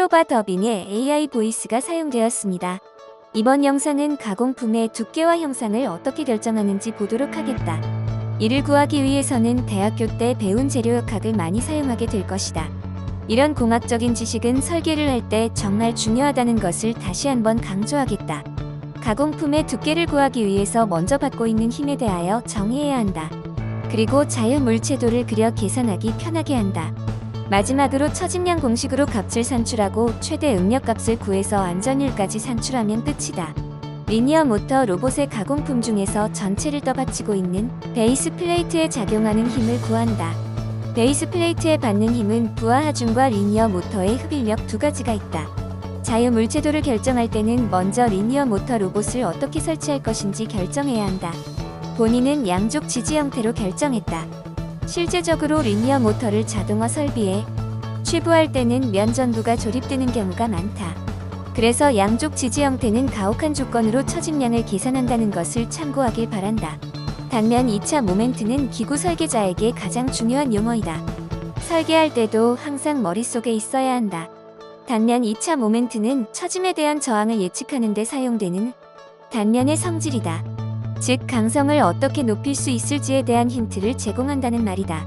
클로바 더빙의 AI 보이스가 사용되었습니다. 이번 영상은 가공품의 두께와 형상을 어떻게 결정하는지 보도록 하겠다. 이를 구하기 위해서는 대학교 때 배운 재료역학을 많이 사용하게 될 것이다. 이런 공학적인 지식은 설계를 할 때 정말 중요하다는 것을 다시 한번 강조하겠다. 가공품의 두께를 구하기 위해서 먼저 받고 있는 힘에 대하여 정의해야 한다. 그리고 자유물체도를 그려 계산하기 편하게 한다. 마지막으로 처짐량 공식으로 값을 산출하고 최대 응력값을 구해서 안전율까지 산출하면 끝이다. 리니어 모터 로봇의 가공품 중에서 전체를 떠받치고 있는 베이스 플레이트에 작용하는 힘을 구한다. 베이스 플레이트에 받는 힘은 부하 하중과 리니어 모터의 흡입력 두 가지가 있다. 자유물체도를 결정할 때는 먼저 리니어 모터 로봇을 어떻게 설치할 것인지 결정해야 한다. 본인은 양쪽 지지 형태로 결정했다. 실제적으로 리니어 모터를 자동화 설비에 취부할 때는 면 전부가 조립되는 경우가 많다. 그래서 양쪽 지지 형태는 가혹한 조건으로 처짐량을 계산한다는 것을 참고하길 바란다. 단면 2차 모멘트는 기구 설계자에게 가장 중요한 용어이다. 설계할 때도 항상 머릿속에 있어야 한다. 단면 2차 모멘트는 처짐에 대한 저항을 예측하는 데 사용되는 단면의 성질이다. 즉 강성을 어떻게 높일 수 있을지에 대한 힌트를 제공한다는 말이다.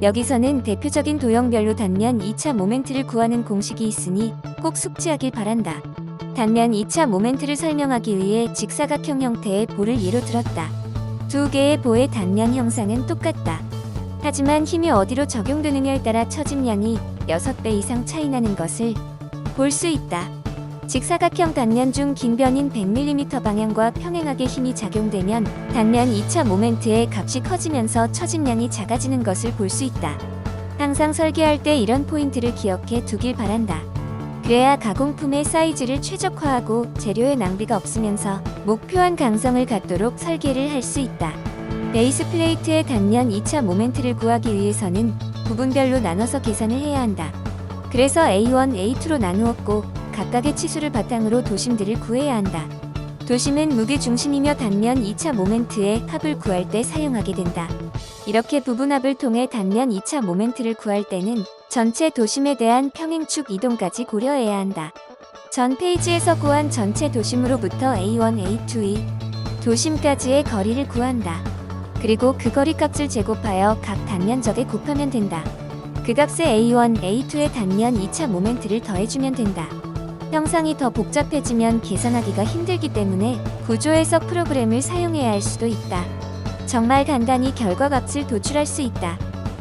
여기서는 대표적인 도형별로 단면 2차 모멘트를 구하는 공식이 있으니 꼭 숙지하길 바란다. 단면 2차 모멘트를 설명하기 위해 직사각형 형태의 볼을 예로 들었다. 두 개의 보의 단면 형상은 똑같다. 하지만 힘이 어디로 적용되느냐에 따라 처짐량이 6배 이상 차이나는 것을 볼 수 있다. 직사각형 단면 중 긴 변인 100mm 방향과 평행하게 힘이 작용되면 단면 2차 모멘트의 값이 커지면서 처짐량이 작아지는 것을 볼 수 있다. 항상 설계할 때 이런 포인트를 기억해 두길 바란다. 그래야 가공품의 사이즈를 최적화하고 재료의 낭비가 없으면서 목표한 강성을 갖도록 설계를 할 수 있다. 베이스 플레이트의 단면 2차 모멘트를 구하기 위해서는 부분별로 나눠서 계산을 해야 한다. 그래서 A1, A2로 나누었고 각각의 치수를 바탕으로 도심들을 구해야 한다. 도심은 무게중심이며 단면 2차 모멘트의 합을 구할 때 사용하게 된다. 이렇게 부분합을 통해 단면 2차 모멘트를 구할 때는 전체 도심에 대한 평행축 이동까지 고려해야 한다. 전 페이지에서 구한 전체 도심으로부터 A1, A2의 도심까지의 거리를 구한다. 그리고 그 거리 값을 제곱하여 각 단면적에 곱하면 된다. 그 값에 A1, A2의 단면 2차 모멘트를 더해주면 된다. 형상이 더 복잡해지면 계산하기가 힘들기 때문에 구조 해석 프로그램을 사용해야 할 수도 있다. 정말 간단히 결과값을 도출할 수 있다.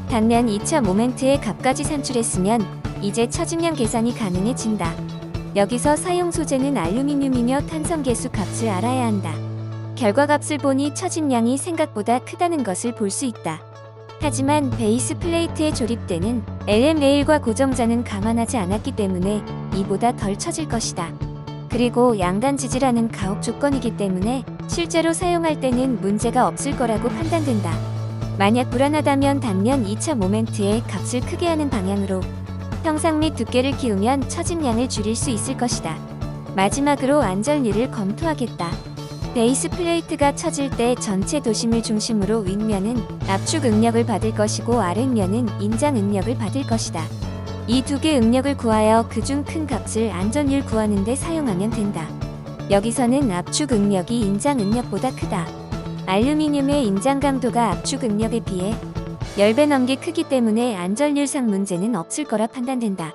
단면 2차 모멘트의 값까지 산출했으면 이제 처짐량 계산이 가능해진다. 여기서 사용 소재는 알루미늄이며 탄성계수 값을 알아야 한다. 결과값을 보니 처짐량이 생각보다 크다는 것을 볼 수 있다. 하지만 베이스 플레이트에 조립되는 LM 레일과 고정자는 감안하지 않았기 때문에 이보다 덜 처질 것이다. 그리고 양단 지지라는 가혹 조건이기 때문에 실제로 사용할 때는 문제가 없을 거라고 판단된다. 만약 불안하다면 단면 2차 모멘트의 값을 크게 하는 방향으로 형상 및 두께를 키우면 처짐량을 줄일 수 있을 것이다. 마지막으로 안전율을 검토하겠다. 베이스 플레이트가 처질 때 전체 도심을 중심으로 윗면은 압축 응력을 받을 것이고 아랫면은 인장 응력을 받을 것이다. 이 두 개 응력을 구하여 그중 큰 값을 안전율 구하는 데 사용하면 된다. 여기서는 압축 응력이 인장 응력보다 크다. 알루미늄의 인장 강도가 압축 응력에 비해 10배 넘게 크기 때문에 안전율상 문제는 없을 거라 판단된다.